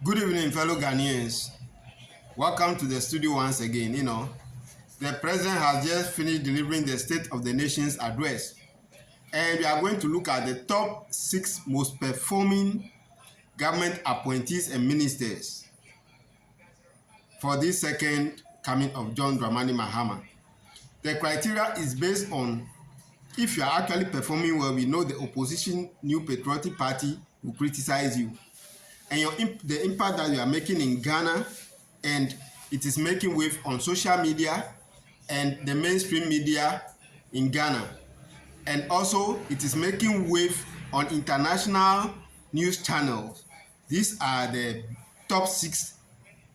Good evening, fellow Ghanaians. Welcome to the studio once again. The president has just finished delivering the State of the Nation's address, and we are going to look at the top 6 most performing government appointees and ministers for this second coming of John Dramani Mahama. The criteria is based on if you are actually performing well. We know the opposition New Patriotic Party will criticize you, and the impact that you are making in Ghana, and it is making wave on social media and the mainstream media in Ghana, and also it is making wave on international news channels. These are the top 6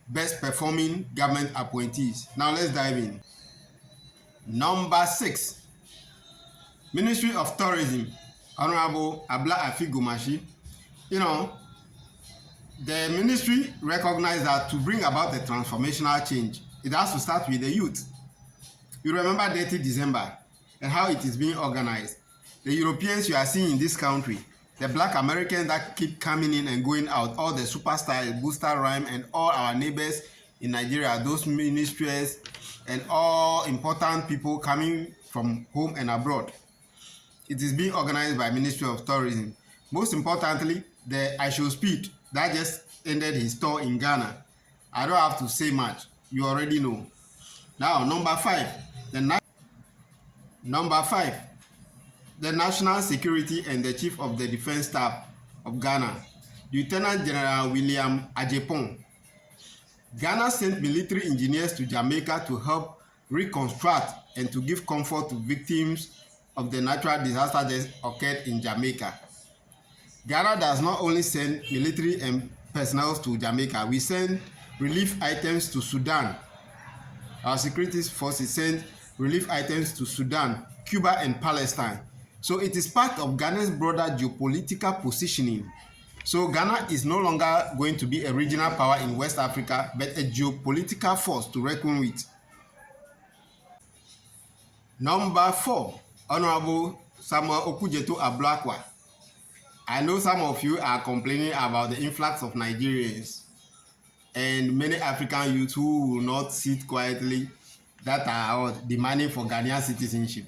best performing government appointees. Now let's dive in. Number 6, Ministry of Tourism, Honorable Abla Afi Gomashi. The ministry recognized that to bring about the transformational change, it has to start with the youth. You remember 30 December and how it is being organized. The Europeans you are seeing in this country, the black Americans that keep coming in and going out, all the superstars, Booster Rhyme, and all our neighbors in Nigeria, those ministries and all important people coming from home and abroad. It is being organized by Ministry of Tourism. Most importantly, the I Show Speed that just ended his tour in Ghana. I don't have to say much. You already know. Now, number 5, the National Security and the Chief of the Defense Staff of Ghana, Lieutenant General William Ajepong. Ghana sent military engineers to Jamaica to help reconstruct and to give comfort to victims of the natural disaster that occurred in Jamaica. Ghana does not only send military and personnel to Jamaica, we send relief items to Sudan. Our security forces send relief items to Sudan, Cuba, and Palestine. So it is part of Ghana's broader geopolitical positioning. So Ghana is no longer going to be a regional power in West Africa, but a geopolitical force to reckon with. Number 4, Honorable Samuel Okudzeto Ablakwa. I know some of you are complaining about the influx of Nigerians and many African youth who will not sit quietly that are demanding for Ghanaian citizenship.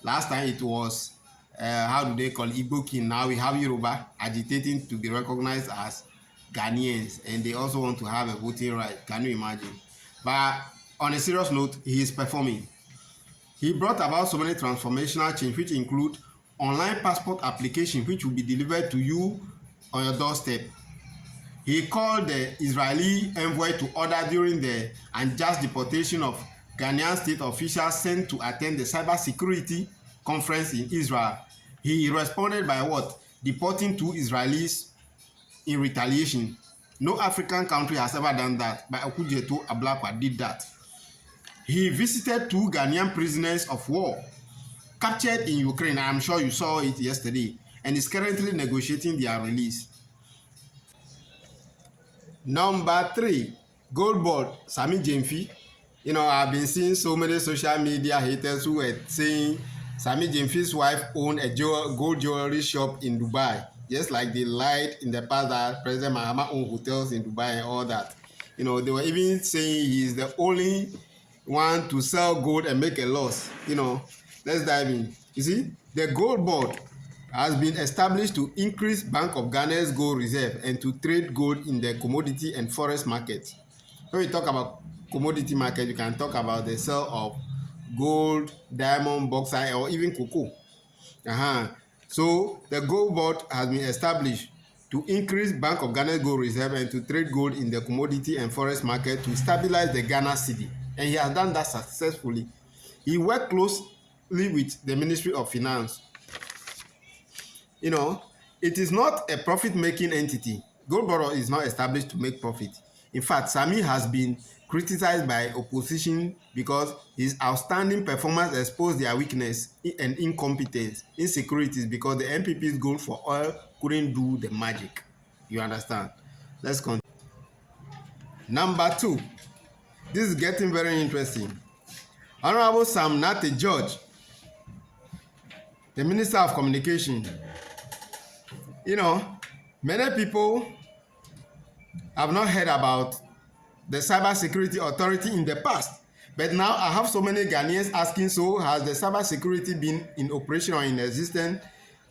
Last time it was, how do they call it, Igbo King. Now we have Yoruba agitating to be recognized as Ghanaians, and they also want to have a voting right. Can you imagine? But on a serious note, he is performing. He brought about so many transformational change, which include online passport application, which will be delivered to you on your doorstep. He called the Israeli envoy to order during the unjust deportation of Ghanaian state officials sent to attend the cybersecurity conference in Israel. He responded by what? Deporting 2 Israelis in retaliation. No African country has ever done that, but Okudzeto Ablakwa did that. He visited 2 Ghanaian prisoners of war captured in Ukraine. I'm sure you saw it yesterday, and is currently negotiating their release. Number 3, Gold Board, Sami Jemfi. I've been seeing so many social media haters who were saying Sami Jemfi's wife owned a gold jewelry shop in Dubai, just like they lied in the past that President Mahama owned hotels in Dubai and all that. They were even saying he's the only one to sell gold and make a loss. Let's dive in. You see, the Gold Board has been established to increase Bank of Ghana's gold reserve and to trade gold in the commodity and forest markets. When we talk about commodity market, you can talk about the sale of gold, diamond, bauxite, or even cocoa. So the Gold Board has been established to increase Bank of Ghana's gold reserve and to trade gold in the commodity and forest market to stabilize the Ghana cedi. And he has done that successfully. He worked closely with the Ministry of Finance. It is not a profit-making entity. Gold Board is not established to make profit. In fact, Sami has been criticized by opposition because his outstanding performance exposed their weakness and incompetence, insecurities, because the NPP's goal for oil couldn't do the magic. You understand? Let's continue. Number 2. This is getting very interesting. Honorable Sam Nate George, the Minister of Communication. Many people I've not heard about the cybersecurity authority in the past. But now I have so many Ghanaians asking, so has the cybersecurity been in operation or in existence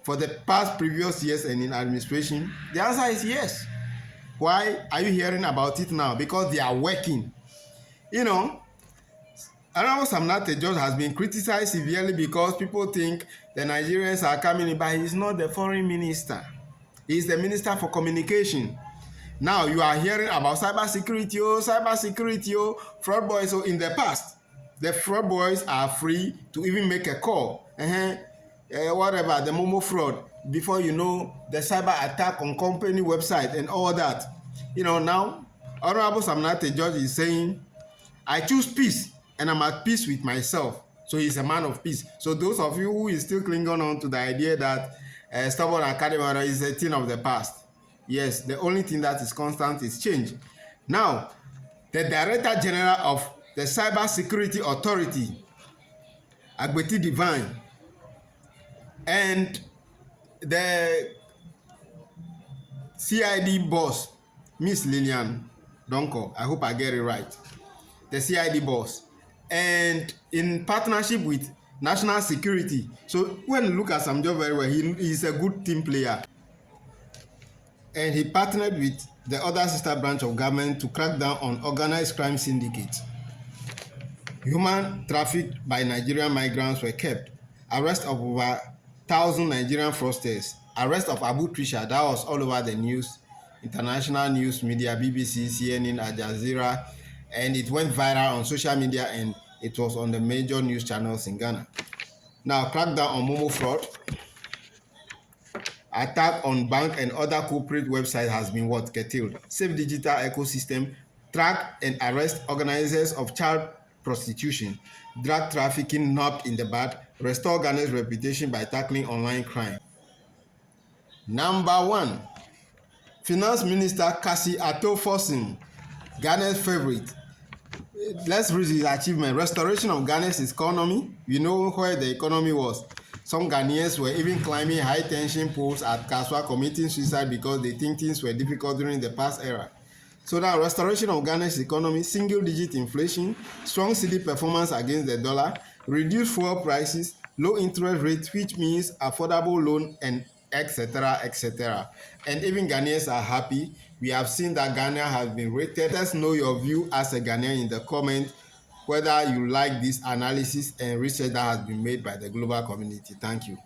for the past previous years and in administration? The answer is yes. Why are you hearing about it now? Because they are working. You know, Honorable Samnate George has been criticized severely because people think the Nigerians are coming in, but he's not the foreign minister. He's the minister for communication. Now you are hearing about cybersecurity, fraud boys. So in the past, the fraud boys are free to even make a call. Whatever, the Momo fraud, before you know, the cyber attack on company website and all that. Now, Honorable Samnate George is saying, I choose peace and I'm at peace with myself. So he's a man of peace. So those of you who is still clinging on to the idea that stubborn academy is a thing of the past, yes, the only thing that is constant is change. Now, the Director General of the Cyber Security Authority, Agbeti Divine, and the CID boss, Miss Lillian Donko, I hope I get it right, the CID boss, and in partnership with National Security. So when you look at Samjo very well, he's a good team player. And he partnered with the other sister branch of government to crack down on organized crime syndicates. Human trafficked by Nigerian migrants were kept. Arrest of over 1,000 Nigerian fraudsters. Arrest of Abu Trisha, that was all over the news, international news media, BBC, CNN, Al Jazeera, and it went viral on social media and it was on the major news channels in Ghana. Now, crackdown on Momo fraud. Attack on bank and other corporate websites has been curtailed. Safe digital ecosystem. Track and arrest organizers of child prostitution. Drug trafficking nabbed in the bud. Restore Ghana's reputation by tackling online crime. Number 1. Finance Minister Kasi Ato-Forson, Ghana's favorite. Let's read his achievement. Restoration of Ghana's economy. You know where the economy was. Some Ghanaians were even climbing high-tension poles at Kaswa, committing suicide because they think things were difficult during the past era. So now, restoration of Ghana's economy, single-digit inflation, strong cedi performance against the dollar, reduced fuel prices, low interest rates, which means affordable loan, and etc., etc. And even Ghanaians are happy. We have seen that Ghana has been rated. Let us know your view as a Ghanaian in the comment, whether you like this analysis and research that has been made by the global community. Thank you.